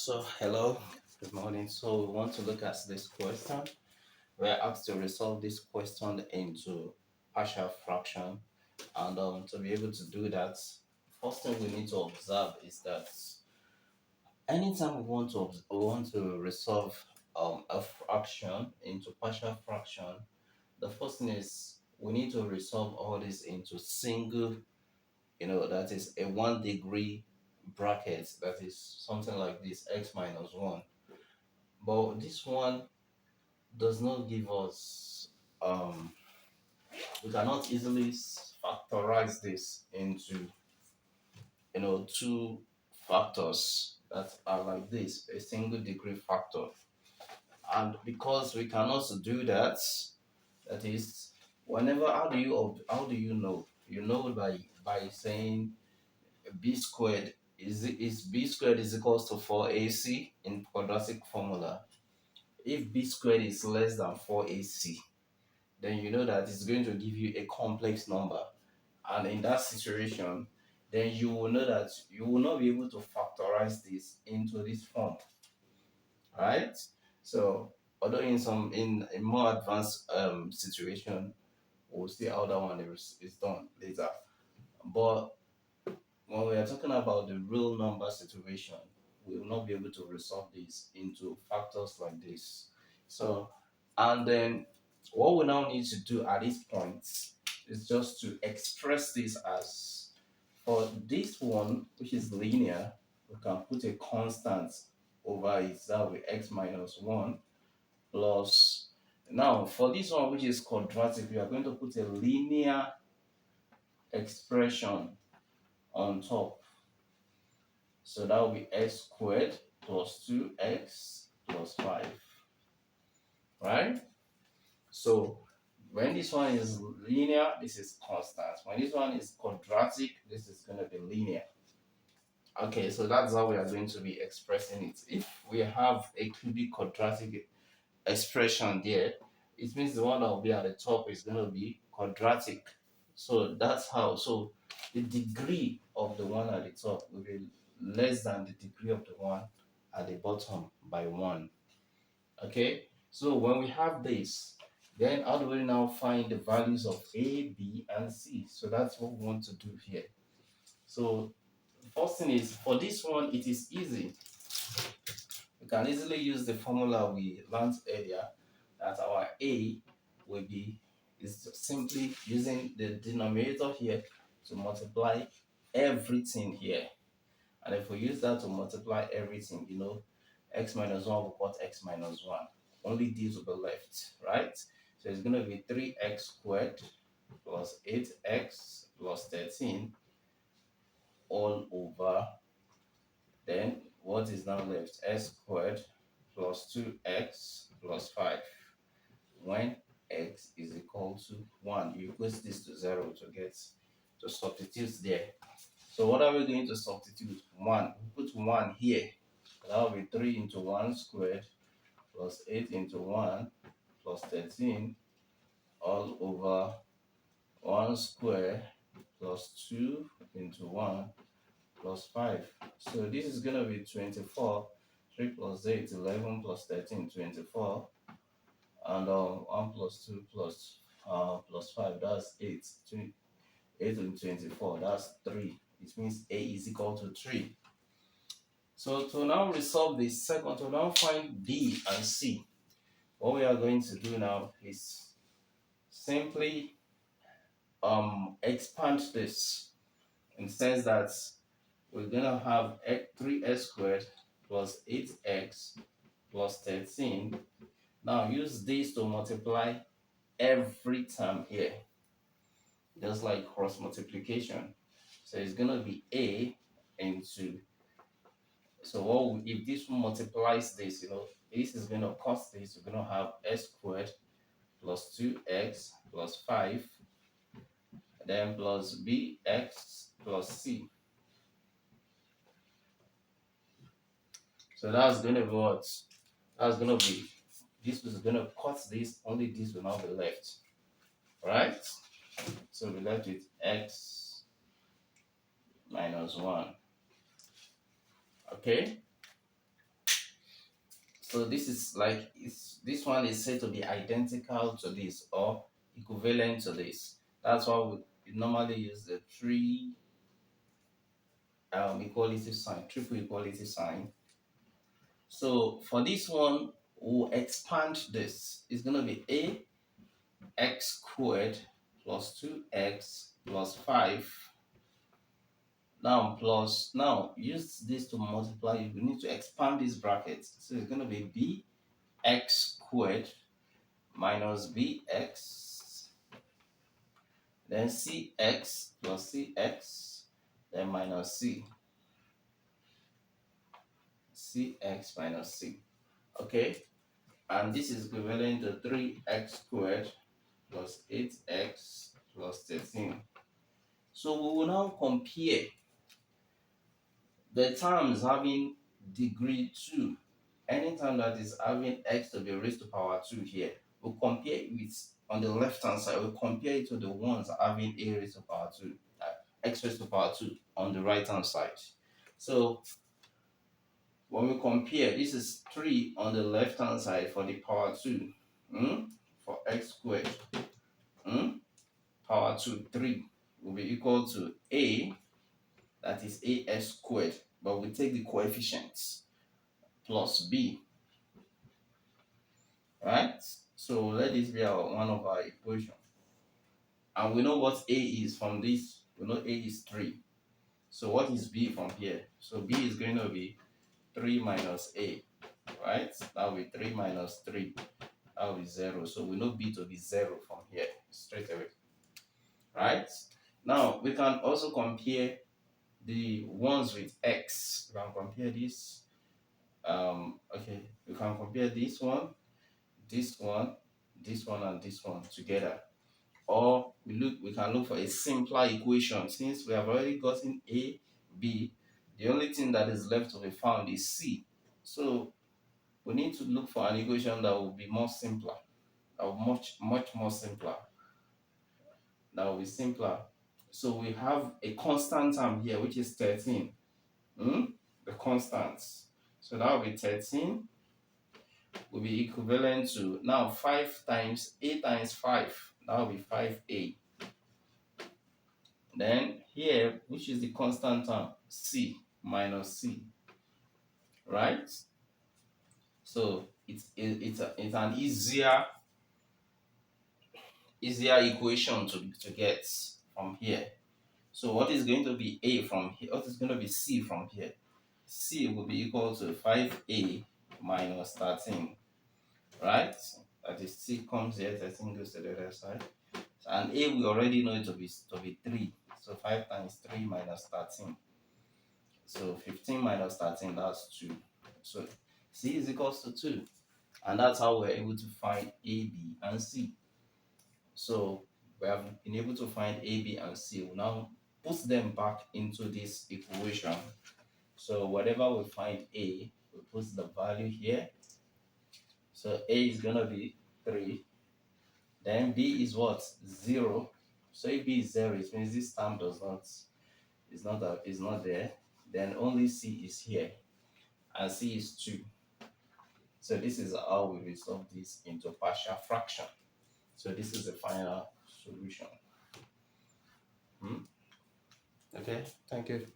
So, hello, good morning. So, we want to look at this question. We're asked to resolve this question into partial fraction. And to be able to do that, first thing we need to observe is that anytime we want to resolve a fraction into partial fraction, the first thing is we need to resolve all this into single, that is a 1 degree bracket, that is something like this, x minus 1. But this one does not give us, we cannot easily factorize this into, two factors that are like this, a single degree factor. And because we cannot do that, that is, whenever, how do you know? You know by saying b squared is b squared is equals to 4ac in quadratic formula. If b squared is less than 4ac, then you know that it's going to give you a complex number. And in that situation, then you will know that you will not be able to factorize this into this form, right? So, although in a more advanced situation, we'll see how that one is done later. But when we are talking about the real number situation, we will not be able to resolve this into factors like this. So, and then what we now need to do at this point is just to express this as, for this one, which is linear, we can put a constant over it. That will be x minus 1 plus. Now, for this one, which is quadratic, we are going to put a linear expression on top. So that will be x squared plus 2x plus 5, right? So when this one is linear, this is constant. When this one is quadratic, this is going to be linear. Okay, so that's how we are going to be expressing it. If we have a cubic quadratic expression there, it means the one that will be at the top is going to be quadratic. So that's how. So the degree of the one at the top will be less than the degree of the one at the bottom by 1. Okay, so when we have this, then how do we now find the values of a, b, and c? So that's what we want to do here. So first thing is, for this one, it is easy. We can easily use the formula we learned earlier, that our a will be, is simply using the denominator here to multiply everything here. And if we use that to multiply everything, x minus 1 will cut x minus 1. Only these will be left, right? So it's going to be 3x squared plus 8x plus 13 all over. Then what is now left? X squared plus 2x plus 5. When x is equal to 1, you put this to 0 to substitute there. So what are we going to substitute? 1. We put 1 here. That will be 3 into 1 squared plus 8 into 1 plus 13 all over 1 square plus 2 into 1 plus 5. So this is going to be 24. 3 plus 8, 11 plus 13, 24. And 1 plus 2 plus 5, that's 8. 8 and 24, that's 3. It means a is equal to 3. So to now resolve this second, to now find b and c, what we are going to do now is simply expand this, in the sense that we're gonna have 3x squared plus 8x plus 13. Now use this to multiply every term here, just like cross multiplication. So it's gonna be a into, so if this multiplies this, this is gonna cos this, we're gonna have x squared plus 2x plus 5, then plus bx plus c. So that's going to be what? That's going to be, this is going to cut this, only this will now be left. Right? So we're left with x minus 1. Okay? So this is like this one is said to be identical to this or equivalent to this. That's why we normally use the three equality sign, triple equality sign. So for this one, we'll expand this. It's gonna be a x squared plus 2x plus 5. Now use this to multiply. You need to expand these brackets. So it's gonna be b x squared minus bx, then cx plus cx, then minus cx minus c. Okay, and this is equivalent to 3x squared plus 8x plus 13. So we will now compare the terms having degree 2. Anytime that is having x to be raised to power 2 here, we'll compare it with, on the left hand side, we'll compare it to the ones having a raised to power 2, x raised to power 2 on the right hand side. So when we compare, this is 3 on the left hand side for the power 2, for x squared, power 2, 3 will be equal to a, that is as squared, but we take the coefficients, plus b, right? So let this be one of our equation. And we know what a is from this. We know a is 3. So what is b from here? So b is going to be 3 minus a, right? That will be 3 minus 3. That will be 0. So we know b to be 0 from here, straight away, right? Now, we can also compare the ones with x. We can compare this. Okay, we can compare this one, this one, this one, and this one together. Or we can look for a simpler equation. Since we have already gotten a, b, the only thing that is left to be found is c. So we need to look for an equation that will be more simpler, or much more simpler. That will be simpler. So we have a constant term here, which is 13. The constants. So that will be 13 will be equivalent to, now 5 times a times 5. That will be 5a. Then here, which is the constant term, c minus c, right? So it's an easier equation to get from here. So what is going to be a from here? What is going to be c from here? C will be equal to 5a minus 13, right? That is c comes here, 13 goes to the other side. And a we already know it to be 3. So 5 times 3 minus 13. So 15 minus 13, that's 2. So c is equals to 2. And that's how we're able to find a, b, and c. So we have been able to find a, b, and c. We'll now put them back into this equation. So whatever we find a, we put the value here. So a is gonna be 3. Then b is what? 0. So if b is 0, it means this term is not there. Then only c is here, and c is 2. So this is how we resolve this into partial fraction. So this is the final solution. Okay, thank you.